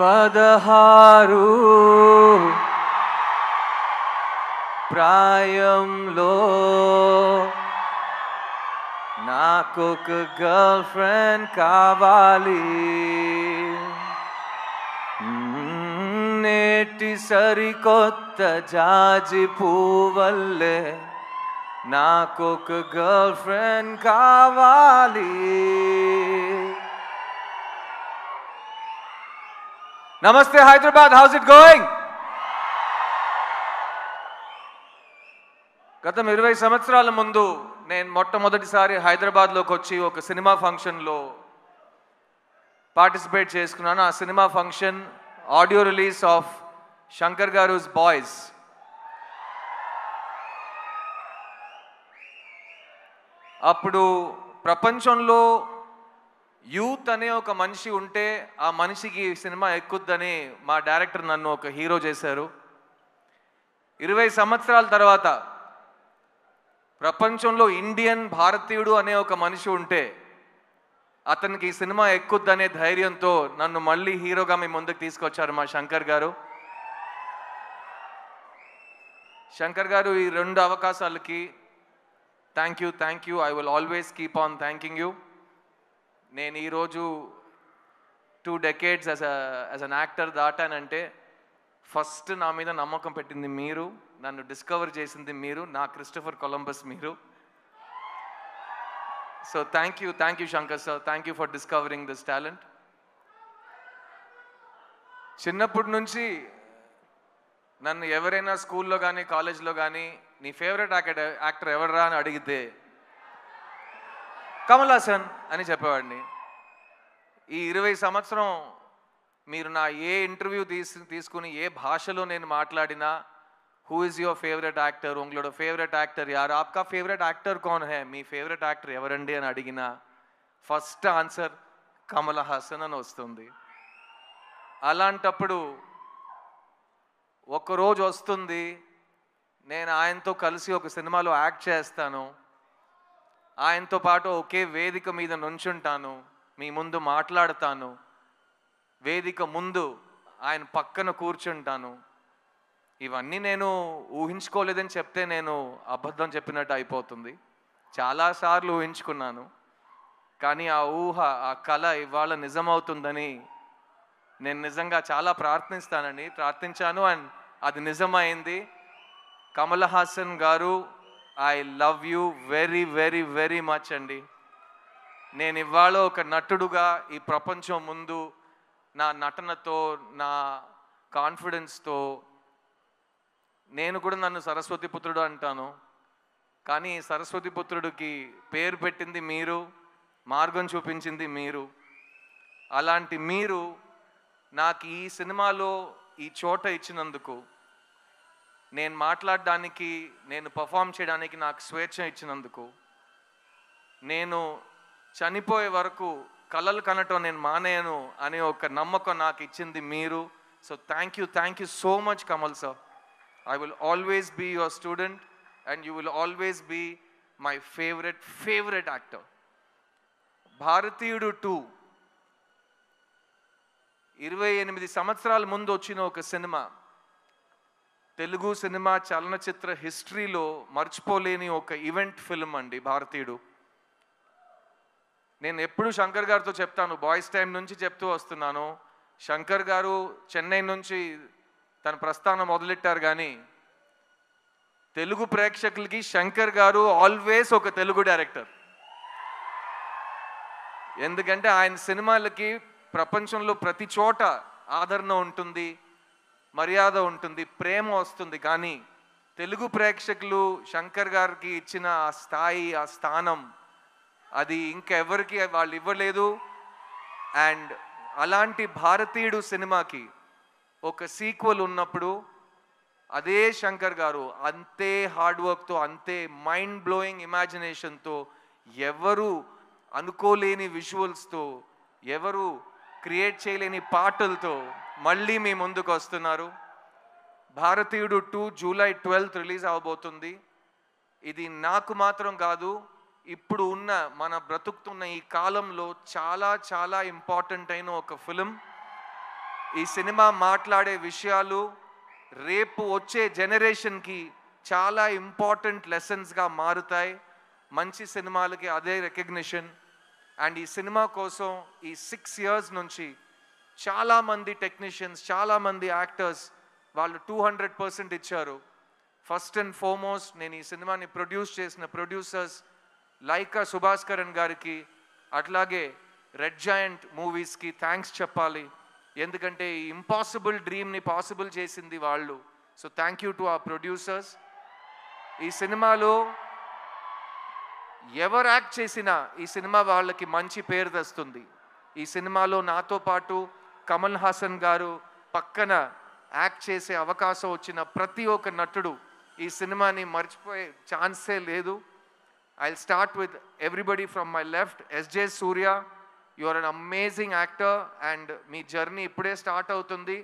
పదహారు ప్రాయంలో నాకొక గర్ల్ ఫ్రెండ్ కావాలి. నేటి సరికొత్త జాజి పువ్వల్లే నాకొక గర్ల్ ఫ్రెండ్ కావాలి. నమస్తే హైదరాబాద్, హౌస్ ఇట్ గోయింగ్? గతం 20 సంవత్సరాల ముందు నేను మొట్టమొదటిసారి హైదరాబాద్లోకి వచ్చి ఒక సినిమా ఫంక్షన్లో పార్టిసిపేట్ చేసుకున్నాను. ఆ cinema function audio release of Shankar గారు's బాయ్స్. అప్పుడు ప్రపంచంలో యూత్ అనే ఒక మనిషి ఉంటే ఆ మనిషికి సినిమా ఎక్కుద్దని మా డైరెక్టర్ నన్ను ఒక హీరో చేశారు. 20 సంవత్సరాల తర్వాత ప్రపంచంలో ఇండియన్ భారతీయుడు అనే ఒక మనిషి ఉంటే అతనికి ఈ సినిమా ఎక్కుద్దనే ధైర్యంతో నన్ను మళ్ళీ హీరోగా మీ ముందుకు తీసుకొచ్చారు మా శంకర్ గారు. శంకర్ గారు, ఈ 2 అవకాశాలకి thank you. I will always keep on thanking you. నేను ఈరోజు 2 decades యాజ్ అన్ యాక్టర్ దాటానంటే ఫస్ట్ నా మీద నమ్మకం పెట్టింది మీరు, నన్ను డిస్కవర్ చేసింది మీరు, నా క్రిస్టఫర్ కొలంబస్ మీరు. So thank you Shankar sir, thank you for discovering this talent. చిన్నప్పటి నుంచి నన్ను ఎవరైనా స్కూల్లో కానీ కాలేజ్లో కానీ నీ ఫేవరెట్ యాక్టర్ ఎవడరా అని అడిగితే కమల్ హాసన్ అని చెప్పేవాడిని. ఈ 20 సంవత్సరం మీరు నా ఏ ఇంటర్వ్యూ తీసుకుని ఏ భాషలో నేను మాట్లాడినా who is your favourite actor, ఉంగళోడ ఫేవరెట్ యాక్టర్ యార్, ఆప్కా ఫేవరెట్ యాక్టర్ కౌన్ హై, మీ ఫేవరెట్ యాక్టర్ ఎవరండి అని అడిగినా ఫస్ట్ ఆన్సర్ కమల్ హాసన్ అని వస్తుంది. అలాంటప్పుడు ఒకరోజు వస్తుంది నేను ఆయనతో కలిసి ఒక సినిమాలో యాక్ట్ చేస్తాను, ఆయనతో పాటు ఒకే వేదిక మీద నుంచుంటాను, మీ ముందు మాట్లాడతాను, వేదిక ముందు ఆయన పక్కన కూర్చుంటాను. ఇవన్నీ నేను ఊహించుకోలేదని చెప్తే నేను అబద్ధం చెప్పినట్టు అయిపోతుంది. చాలాసార్లు ఊహించుకున్నాను, కానీ ఆ ఊహ, ఆ కళ ఇవాళ నిజమవుతుందని నేను నిజంగా చాలా ప్రార్థించాను. అండ్ అది నిజమైంది. కమల్ హాసన్ గారు, I love you very very very much అండి. నేను ఇవాళ ఒక నటుడుగా ఈ ప్రపంచం ముందు నా నటనతో, నా కాన్ఫిడెన్స్తో, నేను కూడా నన్ను సరస్వతి పుత్రుడు అంటాను, కానీ సరస్వతి పుత్రుడికి పేరు పెట్టింది మీరు, మార్గం చూపించింది మీరు. అలాంటి మీరు నాకు ఈ సినిమాలో ఈ చోట ఇచ్చినందుకు, నేను మాట్లాడడానికి, నేను పర్ఫామ్ చేయడానికి నాకు స్వేచ్ఛ ఇచ్చినందుకు, నేను చనిపోయే వరకు కలలు కనటం నేను మానేయను అనే ఒక నమ్మకం నాకు ఇచ్చింది మీరు. So thank you so much Kamal sir. I will always be your student and you will always be my favourite actor. Bharateeyudu 2 28 సంవత్సరాల ముందు వచ్చిన ఒక సినిమా, తెలుగు సినిమా చలనచిత్ర హిస్టరీలో మర్చిపోలేని ఒక ఈవెంట్ ఫిల్మ్ అండి భారతీయుడు. నేను ఎప్పుడు శంకర్ గారితో చెప్తాను, బాయ్స్ టైం నుంచి చెప్తూ వస్తున్నాను, శంకర్ గారు చెన్నై నుంచి తన ప్రస్థానం మొదలెట్టారు, కానీ తెలుగు ప్రేక్షకులకి శంకర్ గారు ఆల్వేస్ ఒక తెలుగు డైరెక్టర్. ఎందుకంటే ఆయన సినిమాలకి ప్రపంచంలో ప్రతి చోట ఆదరణ ఉంటుంది, మర్యాద ఉంటుంది, ప్రేమ వస్తుంది, కానీ తెలుగు ప్రేక్షకులు శంకర్ గారికి ఇచ్చిన ఆ స్థాయి, ఆ స్థానం అది ఇంకెవరికి వాళ్ళు ఇవ్వలేదు. అండ్ అలాంటి భారతీయుడు సినిమాకి ఒక సీక్వెల్ ఉన్నప్పుడు అదే శంకర్ గారు అంతే హార్డ్ వర్క్తో, అంతే మైండ్ బ్లోయింగ్ ఇమాజినేషన్తో, ఎవరు అనుకోలేని విజువల్స్తో, ఎవరు క్రియేట్ చేయలేని పాటలతో మళ్ళీ మీ ముందుకు వస్తున్నారు. భారతీయుడు 2 జూలై 12 రిలీజ్ అవబోతుంది. ఇది నాకు మాత్రం కాదు, ఇప్పుడు ఉన్న మన బ్రతుకుతున్న ఈ కాలంలో చాలా చాలా ఇంపార్టెంట్ అయిన ఒక ఫిలిం. ఈ సినిమా మాట్లాడే విషయాలు రేపు వచ్చే జనరేషన్కి చాలా ఇంపార్టెంట్ లెసన్స్గా మారుతాయి. మంచి సినిమాలకి అదే రికగ్నిషన్. అండ్ ఈ సినిమా కోసం ఈ 6 years నుంచి చాలామంది టెక్నీషియన్స్, చాలామంది యాక్టర్స్ వాళ్ళు 200% ఇచ్చారు. ఫస్ట్ అండ్ ఫార్మోస్ట్ నేను ఈ సినిమాని ప్రొడ్యూస్ చేసిన ప్రొడ్యూసర్స్ లైకా సుభాస్కరన్ గారికి, అట్లాగే రెడ్ జాయింట్ మూవీస్కి థ్యాంక్స్ చెప్పాలి. ఎందుకంటే ఈ ఇంపాసిబుల్ డ్రీమ్ని పాసిబుల్ చేసింది వాళ్ళు. So thank you to our producers. ఈ సినిమాలో ఎవరు యాక్ట్ చేసినా ఈ సినిమా వాళ్ళకి మంచి పేరు తెస్తుంది. ఈ సినిమాలో నాతో పాటు కమల్ హాసన్ గారు పక్కన యాక్ట్ చేసే అవకాశం వచ్చిన ప్రతి ఒక్క నటుడు ఈ సినిమాని మర్చిపోయే ఛాన్సే లేదు. I'll start with everybody from my left. S.J. Surya, you are an amazing actor and me journey ఇప్పుడే స్టార్ట్ అవుతుంది.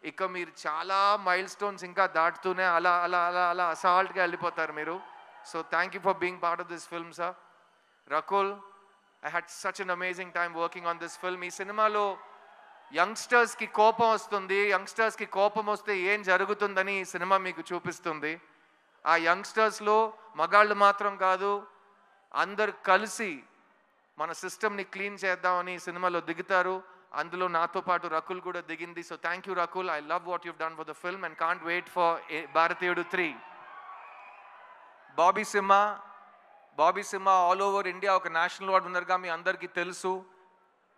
ఇక మీరు చాలా మైల్ స్టోన్స్ ఇంకా దాటుతూనే అలా అలా అలా అలా అసాల్ట్గా వెళ్ళిపోతారు మీరు. So thank you for being part of this film sir. Rakul, I had such an amazing time working on this film. ఈ సినిమాలో యంగ్స్టర్స్కి కోపం వస్తుంది, యంగ్స్టర్స్కి కోపం వస్తే ఏం జరుగుతుందని ఈ సినిమా మీకు చూపిస్తుంది. ఆ యంగ్స్టర్స్లో మగాళ్ళు మాత్రం కాదు, అందరు కలిసి మన సిస్టమ్ని క్లీన్ చేద్దామని ఈ సినిమాలో దిగుతారు. అందులో నాతో పాటు రకుల్ కూడా దిగింది. So thank you Rakul. I love what you've done for the film and can't wait for Bharateeyudu 3. Bobby Simha all over India ఒక నేషనల్ అవార్డు ఉన్నారుగా మీ అందరికీ తెలుసు.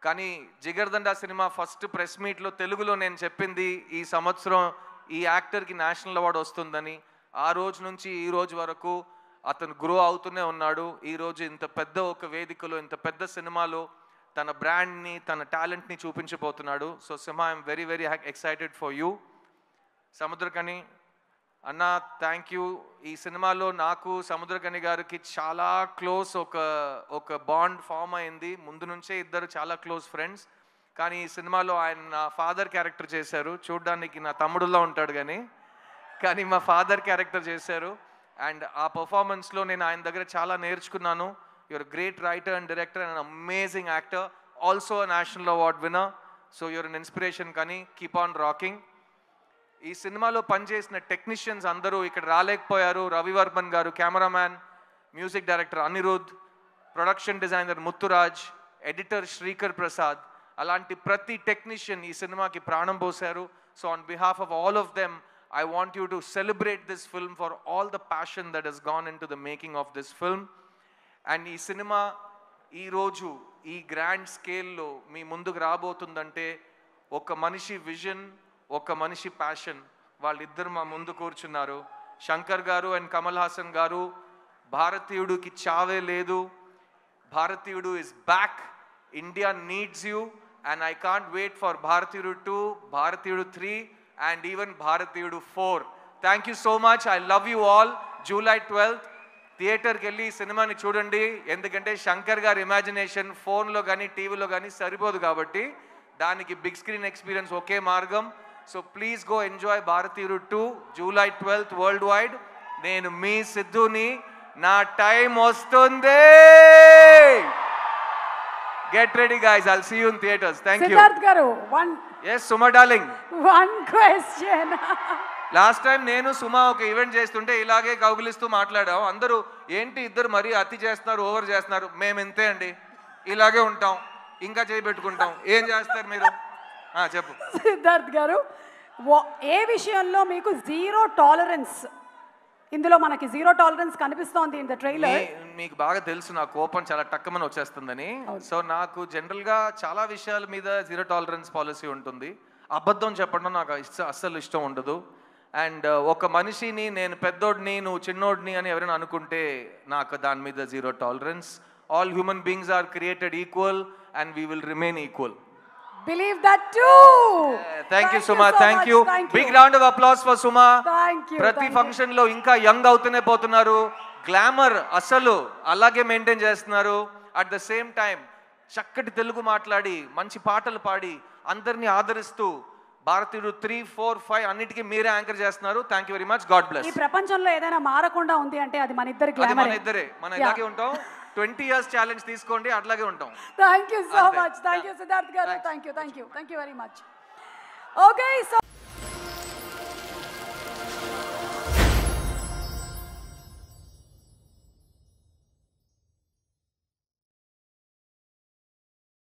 కానీ జిగర్దండా సినిమా ఫస్ట్ ప్రెస్ మీట్లో తెలుగులో నేను చెప్పింది ఈ సంవత్సరం ఈ యాక్టర్కి నేషనల్ అవార్డు వస్తుందని. ఆ రోజు నుంచి ఈ రోజు వరకు అతను గ్రో అవుతూనే ఉన్నాడు. ఈరోజు ఇంత పెద్ద ఒక వేదికలో, ఇంత పెద్ద సినిమాలో తన బ్రాండ్ని, తన టాలెంట్ని చూపించబోతున్నాడు. So Simha, I'm very very excited for you. Samuthirakani అన్న, థ్యాంక్ యూ. ఈ సినిమాలో నాకు సముద్రకని గారికి చాలా క్లోజ్ ఒక బాండ్ ఫామ్ అయింది. ముందు నుంచే ఇద్దరు చాలా క్లోజ్ ఫ్రెండ్స్. కానీ ఈ సినిమాలో ఆయన నా ఫాదర్ క్యారెక్టర్ చేశారు. చూడ్డానికి నా తమ్ముడులా ఉంటాడు కానీ మా ఫాదర్ క్యారెక్టర్ చేశారు. అండ్ ఆ పర్ఫార్మెన్స్లో నేను ఆయన దగ్గర చాలా నేర్చుకున్నాను. You're great writer and director and amazing actor, also national award winner. So you're an inspiration. కానీ కీప్ ఆన్ రాకింగ్. ఈ సినిమాలో పనిచేసిన టెక్నీషియన్స్ అందరూ ఇక్కడ రాలేకపోయారు. Ravivarman garu cameraman, music director Anirudh, production designer Muthuraj, editor Srikar Prasad, అలాంటి ప్రతి టెక్నీషియన్ ఈ సినిమాకి ప్రాణం పోశారు. So on behalf of all of them I want you to celebrate this film for all the passion that has gone into the making of this film. And ee cinema ee roju ee grand scale lo mee munduku raabotundante oka manishi vision, oka manishi passion valliddaru ma mundu koorchunnaru. Shankar garu and Kamal Hassan garu, Bharatiyudu ki chave ledu, Bharatiyudu is back, India needs you, and I can't wait for Bharatiyudu 2, Bharatiyudu 3 and even Bharatiyudu 4. Thank you so much. I love you all. July 12th థియేటర్కి వెళ్ళి ఈ సినిమాని చూడండి. ఎందుకంటే శంకర్ గారి imagination ఫోన్లో కానీ టీవీలో కానీ సరిపోదు కాబట్టి దానికి బిగ్ స్క్రీన్ ఎక్స్పీరియన్స్ ఒకే మార్గం. సో ప్లీజ్ గో ఎంజాయ్ భారతీయుడు 2 July 12th వరల్డ్ వైడ్. నేను మీ సిద్ధుని, నా టైం వస్తుంది. Get ready guys, I'll see you in theaters. Thank you. Siddharth garu, Yes, Suma darling. One question. Last time నేను సుమా ఒక event చేస్తుంటే ఇలాగే కౌగిలిస్తూ మాట్లాడాం. అందరూ ఏంటి ఇద్దరు మరీ అతి చేస్తున్నారు, ఓవర్ చేస్తున్నారు. మేము ఇంతే అండి, ఇలాగే ఉంటాం, ఇంకా చేయబెట్టుకుంటాం. ఏం చేస్తారు మీరు? చెప్పు సిద్ధార్థ్ గారు, ఏ విషయంలో మీకు జీరో టాలరెన్స్? ఇందులో మనకి జీరో టాలరెన్స్ కనిపిస్తోంది ఇన్ ద ట్రైలర్. మీకు బాగా తెలుసు నా కోపం చాలా టక్కమని వచ్చేస్తుందని. సో నాకు జనరల్గా చాలా విషయాల మీద జీరో టాలరెన్స్ పాలసీ ఉంటుంది. అబద్ధం చెప్పడం నాకు అస్సలు ఇష్టం ఉండదు. అండ్ ఒక మనిషిని నేను పెద్దోడిని నువ్వు చిన్నోడిని అని ఎవరైనా అనుకుంటే నాకు దాని మీద zero tolerance. All human beings are created equal and we will remain equal. Believe that too. Thank you Suma, thank you. Big round of applause for Suma. Thank you. ప్రతి ఫంక్షన్ లో ఇంకా యంగ్ అవుతూనే పోతున్నారు. Glamour అసలు అలాగే maintain చేస్తున్నారు. At the same time చక్కటి తెలుగు మాట్లాడి మంచి పాటలు పాడి అందరినీ ఆదరిస్తూ భారతీయుడు 3, 4, 5 అన్నిటికీ మీరే యాంకర్ చేస్తున్నారు. Thank you very much. God bless. ఈ ప్రపంచంలో ఏదైనా మారకుండా ఉంది అంటే అది మన ఇద్దరి గ్లామర్. మన ఇద్దరే, మనం ఇలాగే ఉంటాం. 20 years ఛాలెంజ్ తీసుకోండి, అట్లాగే ఉంటాం. Thank you so much. Thank you Siddharth garu. Thank you very much. Okay so